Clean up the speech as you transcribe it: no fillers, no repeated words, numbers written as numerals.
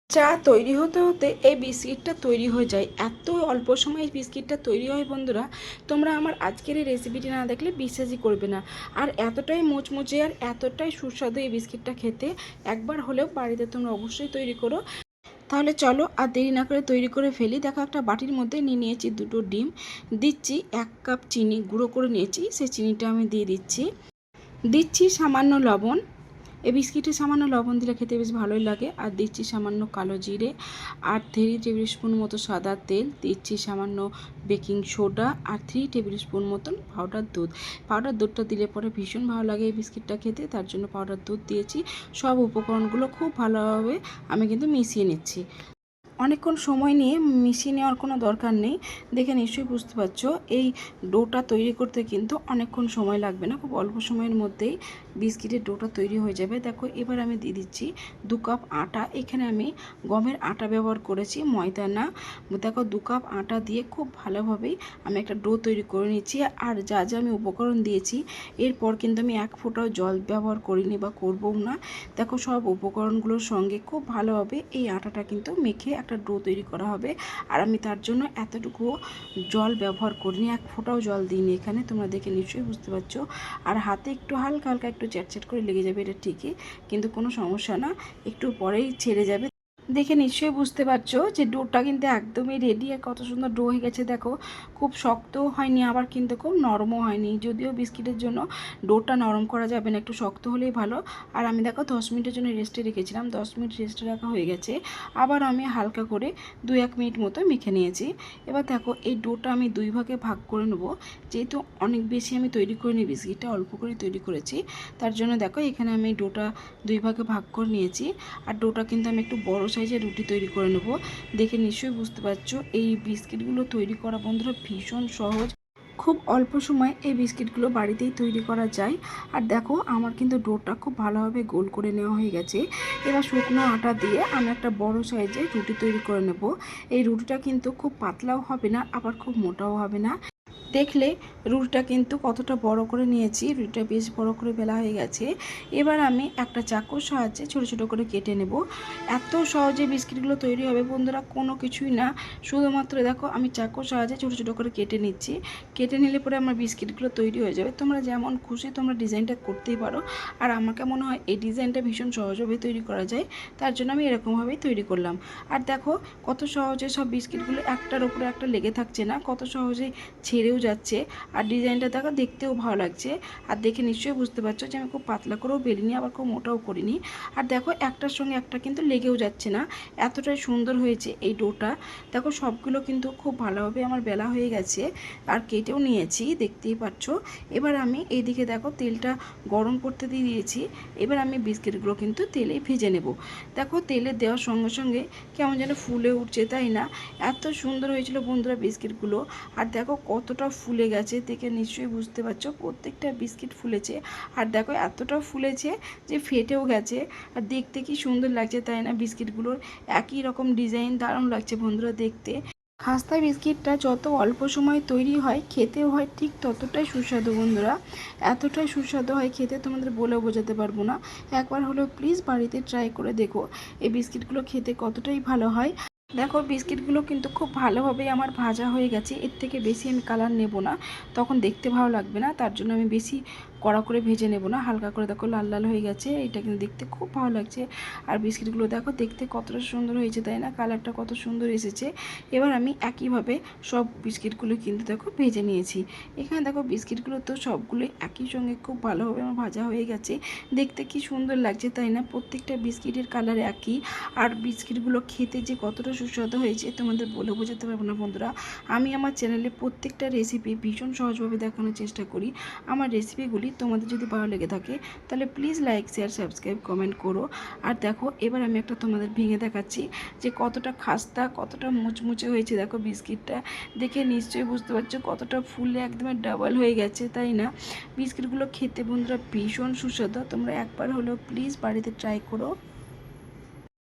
চা তৈরি হতে হতে এই বিস্কিটটা তৈরি হয়ে যায়। এত অল্প সময়ে এই বিস্কিটটা তৈরি হয় বন্ধুরা, তোমরা আমার আজকের এই রেসিপিটি না দেখলে বিশ্বাসই করবে না। আর এতটাই মুচমুচে আর এতটাই সুস্বাদু এই বিস্কিটটা খেতে, একবার হলেও বাড়িতে তোমরা অবশ্যই তৈরি করো। তাহলে চলো আর দেরি না করে তৈরি করে ফেলি। দেখো, একটা বাটির মধ্যে নিয়ে নিয়েছি দুটো ডিম, দিচ্ছি 1 কাপ চিনি গুঁড়ো করে নিয়েছি, সেই চিনিটা আমি দিয়ে দিচ্ছি সামান্য লবণ। এই বিস্কিটে সামান্য লবণ দিলে খেতে বেশ ভালোই লাগে। আর দিচ্ছি সামান্য কালো জিরে, আর 3 টেবিল স্পুন মতো সাদা তেল, দিচ্ছি সামান্য বেকিং সোডা, আর 3 টেবিল স্পুন মতন পাউডার দুধ। পাউডার দুধটা দিলে পরে ভীষণ ভালো লাগে এই বিস্কিটটা খেতে, তার জন্য পাউডার দুধ দিয়েছি। সব উপকরণগুলো খুব ভালোভাবে আমি কিন্তু মিশিয়ে নিচ্ছি। অনেকক্ষণ সময় নিয়ে মিশিয়ে নেওয়ার কোনো দরকার নেই। দেখে নিশ্চয়ই বুঝতে পারছো এই ডোটা তৈরি করতে কিন্তু অনেকক্ষণ সময় লাগবে না, খুব অল্প সময়ের মধ্যেই বিস্কিটের ডোটা তৈরি হয়ে যাবে। দেখো, এবার আমি দিয়ে দিচ্ছি 2 কাপ আটা। এখানে আমি গমের আটা ব্যবহার করেছি, ময়দা না। দেখো, 2 কাপ আটা দিয়ে খুব ভালোভাবেই আমি একটা ডো তৈরি করে নিচ্ছি। আর যা যা আমি উপকরণ দিয়েছি, এরপর কিন্তু আমি 1 ফোঁটাও জল ব্যবহার করিনি বা করবও না। দেখো, সব উপকরণগুলোর সঙ্গে খুব ভালোভাবে এই আটাটা কিন্তু মেখে একটা ডো তৈরি করা হবে। আর আমি তার জন্য এতটুকু জল ব্যবহার করিনি, 1 ফোঁটাও জল দিইনি এখানে, তোমরা দেখে নিশ্চয়ই বুঝতে পারছো। আর হাতে একটু হালকা হালকা একটু চ্যাটচ্যাট করে লেগে যাবে, এটা ঠিকই, কিন্তু কোনো সমস্যা না, একটু পরেই ছেড়ে যাবে। দেখে নিশ্চয়ই বুঝতে পারছো যে ডোটা কিন্তু একদমই রেডি। আর কত সুন্দর ডো হয়ে গেছে দেখো, খুব শক্তও হয়নি আবার কিন্তু খুব নরমও হয়নি। যদিও বিস্কিটের জন্য ডোটা নরম করা যাবে না, একটু শক্ত হলেই ভালো। আর আমি দেখো 10 মিনিটের জন্য রেস্টে রেখেছিলাম, 10 মিনিট রেস্টে রাখা হয়ে গেছে। আবার আমি হালকা করে 2-1 মিনিট মতো মেখে নিয়েছি। এবার দেখো, এই ডোটা আমি 2 ভাগে ভাগ করে নেব। যেহেতু অনেক বেশি আমি তৈরি করিনি, বিস্কিটটা অল্প করে তৈরি করেছি, তার জন্য দেখো এখানে আমি ডোটা 2 ভাগে ভাগ করে নিয়েছি। আর ডোটা কিন্তু আমি একটু বড় সাইজের রুটি তৈরি করে নেব। দেখে নিশ্চয়ই বুঝতে পারছো এই বিস্কিটগুলো তৈরি করা বন্ধুরা ভীষণ সহজ। খুব অল্প সময় এই বিস্কিটগুলো বাড়িতেই তৈরি করা যায়। আর দেখো, আমার কিন্তু ডোটা খুব ভালোভাবে গোল করে নেওয়া হয়ে গেছে। এবার শুকনো আটা দিয়ে আমি একটা বড় সাইজের রুটি তৈরি করে নেব। এই রুটিটা কিন্তু খুব পাতলাও হবে না, আবার খুব মোটাও হবে না। দেখলে রুটিটা কিন্তু কতটা বড় করে নিয়েছি, রুটিটা বেশ বড় করে বেলা হয়ে গেছে। এবার আমি একটা চাকুর সাহায্যে ছোট ছোট করে কেটে নেব। এত সহজে বিস্কিটগুলো তৈরি হবে বন্ধুরা, কোনো কিছুই না, শুধুমাত্র দেখো আমি চাকুর সাহায্যে ছোট ছোট করে কেটে নিচ্ছি। কেটে নিলে পরে আমার বিস্কিটগুলো তৈরি হয়ে যাবে। তোমরা যেমন খুশি তোমরা ডিজাইনটা করতেই পারো। আর আমাকে মনে হয় এই ডিজাইনটা ভীষণ সহজভাবে তৈরি করা যায়, তার জন্য আমি এরকমভাবেই তৈরি করলাম। আর দেখো, কত সহজে সব বিস্কিটগুলো একটার উপরে একটা লেগে থাকছে না, কত সহজে ছেড়েও যাচ্ছে। আর ডিজাইনটা দেখো, দেখতেও ভালো লাগছে। আর দেখে নিশ্চয়ই বুঝতে পারছো যে আমি খুব পাতলা করেও বেলিনি, আবার খুব মোটাও করিনি। আর দেখো, একটার সঙ্গে একটা কিন্তু লেগেও যাচ্ছে না, এতটাই সুন্দর হয়েছে এই ডোটা। দেখো, সবগুলো কিন্তু খুব ভালোভাবে আমার বেলা হয়ে গেছে, আর কেটেও নিয়েছি, দেখতেই পাচ্ছ। এবার আমি এইদিকে দেখো তেলটা গরম করতে দিয়ে দিয়েছি। এবার আমি বিস্কিটগুলো কিন্তু তেলে ভেজে নেব। দেখো, তেলে দেওয়ার সঙ্গে সঙ্গে কেমন যেন ফুলে উঠছে, তাই না? এত সুন্দর হয়েছিল বন্ধুরা বিস্কিটগুলো। আর দেখো কতটা ফুলে গেছে, দেখে নিশ্চয়ই বুঝতে পারছো, প্রত্যেকটা বিস্কিট ফুলেছে। আর দেখো, এতটা ফুলেছে যে ফেটেও গেছে। আর দেখতে কি সুন্দর লাগছে, তাই না? বিস্কিটগুলোর একই রকম ডিজাইন, দারুণ লাগছে বন্ধুরা দেখতে। খাস্তা বিস্কিটটা যত অল্প সময় তৈরি হয়, খেতেও হয় ঠিক ততটাই সুস্বাদু বন্ধুরা। এতটাই সুস্বাদু হয় খেতে, তোমাদের বলেও বোঝাতে পারবো না। একবার হলেও প্লিজ বাড়িতে ট্রাই করে দেখো এই বিস্কিটগুলো খেতে কতটাই ভালো হয়। দেখো, বিস্কিটগুলো কিন্তু খুব ভালোভাবেই আমার ভাজা হয়ে গেছে। এর থেকে বেশি আমি কালার নেব না, তখন দেখতে ভালো লাগবে না, তার জন্য আমি বেশি কড়া করে ভেজে নেব না। হালকা করে দেখো লাল লাল হয়ে গেছে, এটা কিন্তু দেখতে খুব ভালো লাগছে। আর বিস্কিটগুলো দেখো দেখতে কতটা সুন্দর হয়েছে, তাই না? কালারটা কত সুন্দর এসেছে। এবার আমি একইভাবে সব বিস্কিটগুলো কিন্তু দেখো ভেজে নিয়েছি। এখানে দেখো বিস্কিটগুলো তো সবগুলো একই সঙ্গে খুব ভালোভাবে আমার ভাজা হয়ে গেছে। দেখতে কি সুন্দর লাগছে, তাই না? প্রত্যেকটা বিস্কিটের কালার একই। আর বিস্কিটগুলো খেতে যে কতটা সুস্বাদু হয়েছে তোমাদের বলে বোঝাতে পারবো না বন্ধুরা। আমি আমার চ্যানেলে প্রত্যেকটা রেসিপি ভীষণ সহজভাবে দেখানোর চেষ্টা করি। আমার রেসিপিগুলি তোমাদের যদি ভালো লেগে থাকে তাহলে please like, share, subscribe, comment করো। আর দেখো, এবার আমি একটা তোমাদের ভেঙে দেখাচ্ছি যে কতটা খাস্তা, কতটা মুচমুচে হয়েছে। দেখো, বিস্কিটটা দেখে নিশ্চয়ই বুঝতে পারছো কতটা ফুলে একদম ডাবল হয়ে গেছে, তাই না? বিস্কিটগুলো খেতে বন্ধুরা ভীষণ সুস্বাদু, তোমরা একবার হলেও প্লিজ বাড়িতে ট্রাই করো।